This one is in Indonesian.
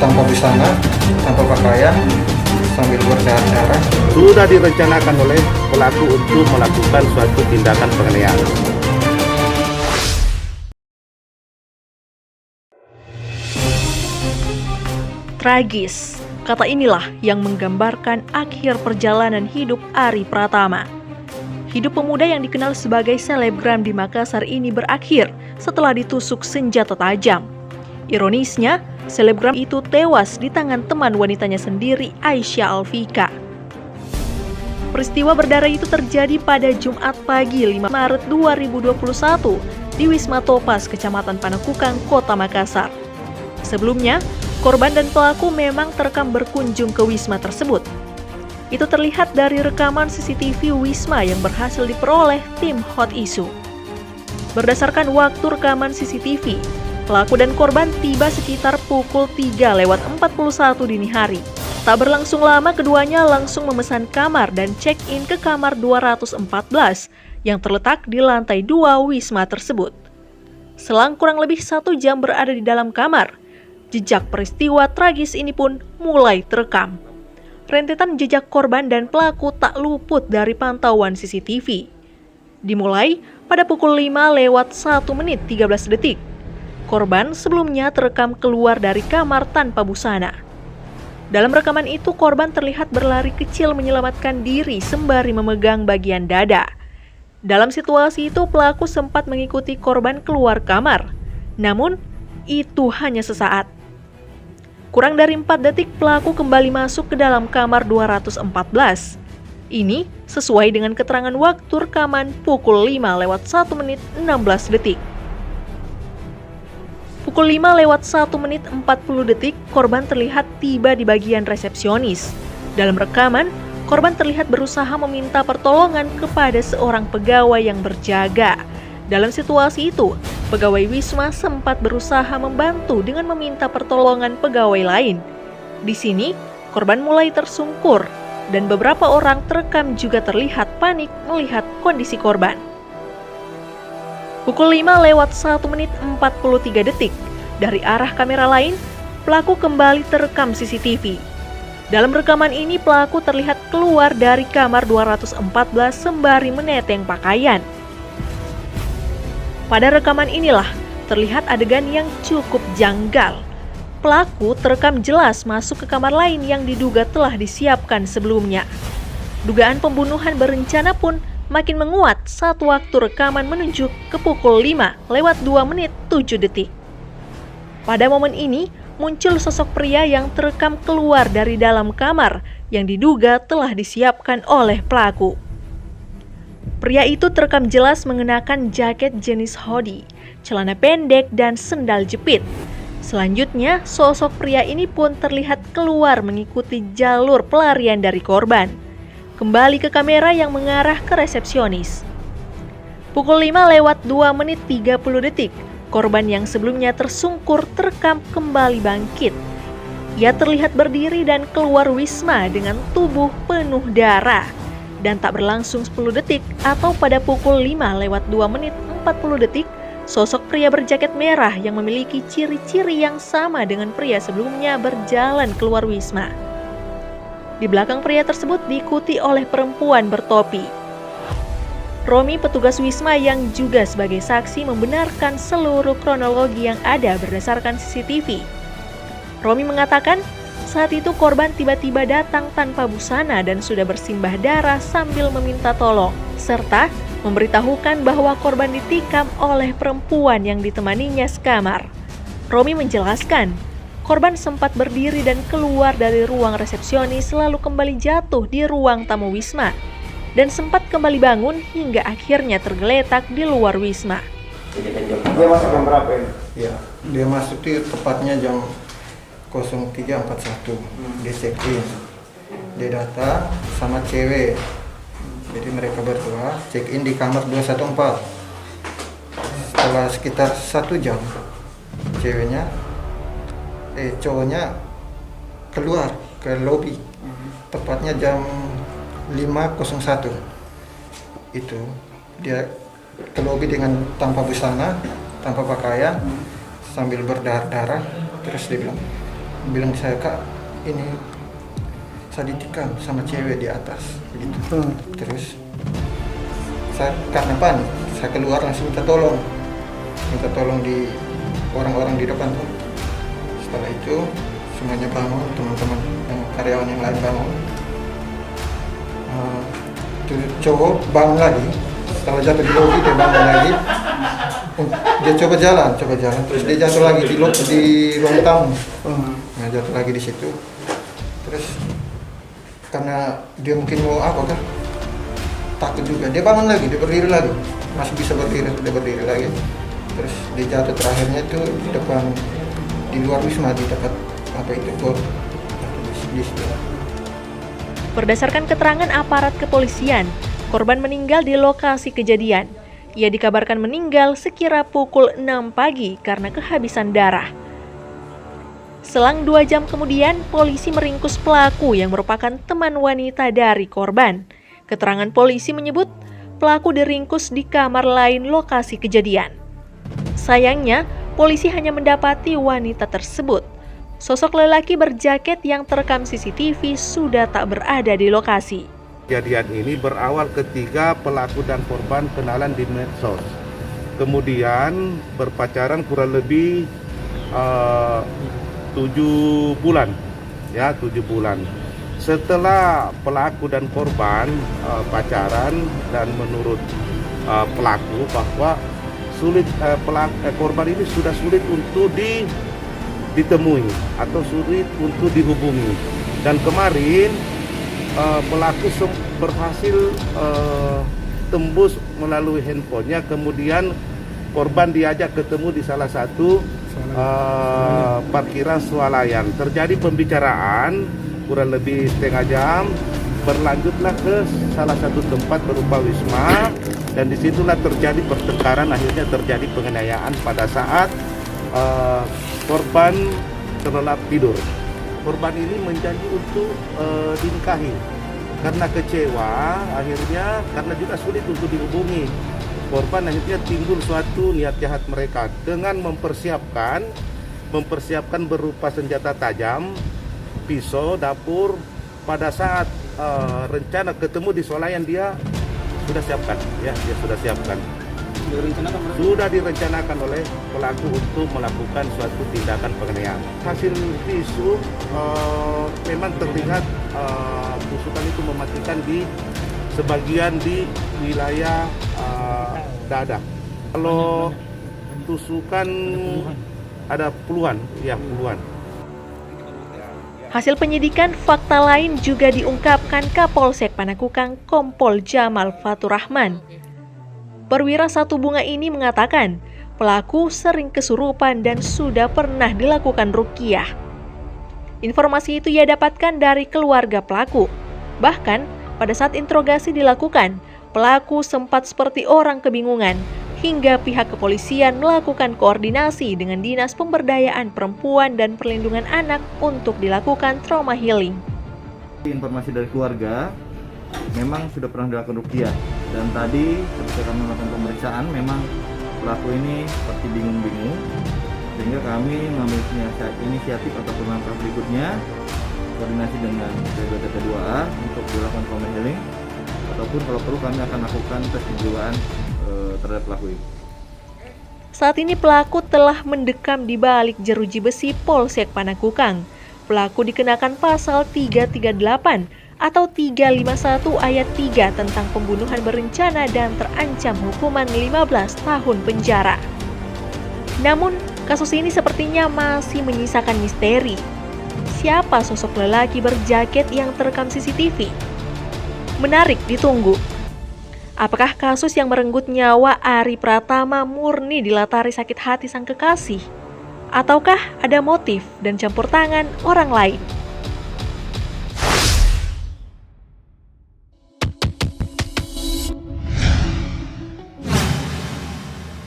tanpa busana, tanpa pakaian, sambil berdarah-darah. Sudah direncanakan oleh pelaku untuk melakukan suatu tindakan penganiayaan. Tragis, kata inilah yang menggambarkan akhir perjalanan hidup Ari Pratama. Hidup pemuda yang dikenal sebagai selebgram di Makassar ini berakhir setelah ditusuk senjata tajam. Ironisnya, selebgram itu tewas di tangan teman wanitanya sendiri, Aisyah Alfika. Peristiwa berdarah itu terjadi pada Jumat pagi 5 Maret 2021 di Wisma Topas, Kecamatan Panakukang, Kota Makassar. Sebelumnya, korban dan pelaku memang terekam berkunjung ke wisma tersebut. Itu terlihat dari rekaman CCTV wisma yang berhasil diperoleh tim Hot Issue. Berdasarkan waktu rekaman CCTV, pelaku dan korban tiba sekitar pukul 3:41 dini hari. Tak berlangsung lama keduanya langsung memesan kamar dan check-in ke kamar 214 yang terletak di lantai 2 wisma tersebut. Selang kurang lebih 1 jam berada di dalam kamar, jejak peristiwa tragis ini pun mulai terekam. Rentetan jejak korban dan pelaku tak luput dari pantauan CCTV. Dimulai pada pukul 5:01:13. Korban sebelumnya terekam keluar dari kamar tanpa busana. Dalam rekaman itu, korban terlihat berlari kecil menyelamatkan diri sembari memegang bagian dada. Dalam situasi itu, pelaku sempat mengikuti korban keluar kamar. Namun, itu hanya sesaat. Kurang dari 4 detik pelaku kembali masuk ke dalam kamar 214. Ini sesuai dengan keterangan waktu rekaman pukul 5:01:16. Pukul 5:01:40 korban terlihat tiba di bagian resepsionis. Dalam rekaman, korban terlihat berusaha meminta pertolongan kepada seorang pegawai yang berjaga. Dalam situasi itu, pegawai wisma sempat berusaha membantu dengan meminta pertolongan pegawai lain. Di sini, korban mulai tersungkur dan beberapa orang terekam juga terlihat panik melihat kondisi korban. Pukul 5:01:43 dari arah kamera lain, pelaku kembali terekam CCTV. Dalam rekaman ini, pelaku terlihat keluar dari kamar 214 sembari meneteng pakaian. Pada rekaman inilah terlihat adegan yang cukup janggal. Pelaku terekam jelas masuk ke kamar lain yang diduga telah disiapkan sebelumnya. Dugaan pembunuhan berencana pun makin menguat saat waktu rekaman menunjuk ke pukul 5:02:07. Pada momen ini, muncul sosok pria yang terekam keluar dari dalam kamar yang diduga telah disiapkan oleh pelaku. Pria itu terekam jelas mengenakan jaket jenis hoodie, celana pendek, dan sendal jepit. Selanjutnya, sosok pria ini pun terlihat keluar mengikuti jalur pelarian dari korban, kembali ke kamera yang mengarah ke resepsionis. Pukul 5:02:30, korban yang sebelumnya tersungkur terekam kembali bangkit. Ia terlihat berdiri dan keluar wisma dengan tubuh penuh darah. Dan tak berlangsung 10 detik atau pada pukul 5:02:40, sosok pria berjaket merah yang memiliki ciri-ciri yang sama dengan pria sebelumnya berjalan keluar wisma. Di belakang pria tersebut diikuti oleh perempuan bertopi. Romi, petugas wisma yang juga sebagai saksi, membenarkan seluruh kronologi yang ada berdasarkan CCTV. Romi mengatakan, saat itu korban tiba-tiba datang tanpa busana dan sudah bersimbah darah sambil meminta tolong, serta memberitahukan bahwa korban ditikam oleh perempuan yang ditemaninya sekamar. Romi menjelaskan, korban sempat berdiri dan keluar dari ruang resepsionis lalu kembali jatuh di ruang tamu wisma, dan sempat kembali bangun hingga akhirnya tergeletak di luar wisma. Dia masuk jam berapa ini? Ya, dia masuk di tepatnya jam 03:41. Dia check-in. Dia datang sama cewek. Jadi mereka berdua check-in di kamar 214. Setelah sekitar 1 jam, cowoknya keluar ke lobi. Tepatnya jam 5:01. Itu dia ke lobi dengan tanpa busana, tanpa pakaian, sambil berdarah-darah. Terus dia bilang, bilang saya, "Kak, ini saya ditikam sama cewek di atas," begitu. Terus saya karena panik, saya keluar langsung minta tolong di orang-orang di depan tuh. Setelah itu semuanya bangun, teman-teman karyawan yang lain bangun. Tuh cowok bangun lagi, setelah jatuh di lobi dia bangun lagi. Dia coba jalan, terus dia jatuh lagi di ruang tamu. Nah, jatuh lagi di situ. Terus karena dia mungkin mau apa kan, takut juga, dia bangun lagi, dia berdiri lagi, masih bisa berdiri, dia berdiri lagi. Terus dia jatuh terakhirnya itu di depan, di luar wisma, di dekat apa itu gor di situ. Berdasarkan keterangan aparat kepolisian, korban meninggal di lokasi kejadian. Ia dikabarkan meninggal sekira pukul 6 pagi karena kehabisan darah. Selang 2 jam kemudian, polisi meringkus pelaku yang merupakan teman wanita dari korban. Keterangan polisi menyebut pelaku diringkus di kamar lain lokasi kejadian. Sayangnya, polisi hanya mendapati wanita tersebut. Sosok lelaki berjaket yang terekam CCTV sudah tak berada di lokasi. Kejadian ini berawal ketika pelaku dan korban kenalan di medsos. Kemudian berpacaran kurang lebih 7 bulan. Ya, 7 bulan. Setelah pelaku dan korban pacaran, dan menurut pelaku bahwa korban ini sudah sulit untuk ditemui atau sulit untuk dihubungi. Dan kemarin pelaku berhasil tembus melalui handphonenya, kemudian korban diajak ketemu di salah satu parkiran swalayan. Terjadi pembicaraan kurang lebih setengah jam, berlanjutlah ke salah satu tempat berupa wisma, dan disitulah terjadi pertengkaran, akhirnya terjadi penganiayaan pada saat korban terlelap tidur. Korban ini menjanji untuk dinikahi. Karena kecewa, akhirnya karena juga sulit untuk dihubungi, korban akhirnya timbul suatu niat jahat mereka dengan mempersiapkan berupa senjata tajam, pisau, dapur. Pada saat rencana ketemu di swalayan, dia sudah siapkan, ya, dia sudah siapkan. Sudah direncanakan oleh pelaku untuk melakukan suatu tindakan penganiayaan. Hasil visum memang terlihat tusukan itu mematikan di sebagian di wilayah dada. Kalau tusukan ada puluhan. Hasil penyidikan, fakta lain juga diungkapkan Kapolsek Panakukang Kompol Jamal Fatur Rahman. Perwira 1 Bunga ini mengatakan pelaku sering kesurupan dan sudah pernah dilakukan ruqyah. Informasi itu ia dapatkan dari keluarga pelaku. Bahkan pada saat interogasi dilakukan, pelaku sempat seperti orang kebingungan hingga pihak kepolisian melakukan koordinasi dengan Dinas Pemberdayaan Perempuan dan Perlindungan Anak untuk dilakukan trauma healing. Informasi dari keluarga memang sudah pernah dilakukan ruqyah, dan tadi ketika kami melakukan pemeriksaan memang pelaku ini seperti bingung-bingung, sehingga kami mengambil inisiatif ataupun langkah berikutnya koordinasi dengan TP2A untuk dilakukan trauma healing, ataupun kalau perlu kami akan lakukan tes kejiwaan terhadap pelaku ini. Saat ini pelaku telah mendekam di balik jeruji besi Polsek Panakukang. Pelaku dikenakan pasal 338 atau 351 ayat 3 tentang pembunuhan berencana dan terancam hukuman 15 tahun penjara. Namun, kasus ini sepertinya masih menyisakan misteri. Siapa sosok lelaki berjaket yang terekam CCTV? Menarik ditunggu. Apakah kasus yang merenggut nyawa Ari Pratama murni dilatari sakit hati sang kekasih? Ataukah ada motif dan campur tangan orang lain?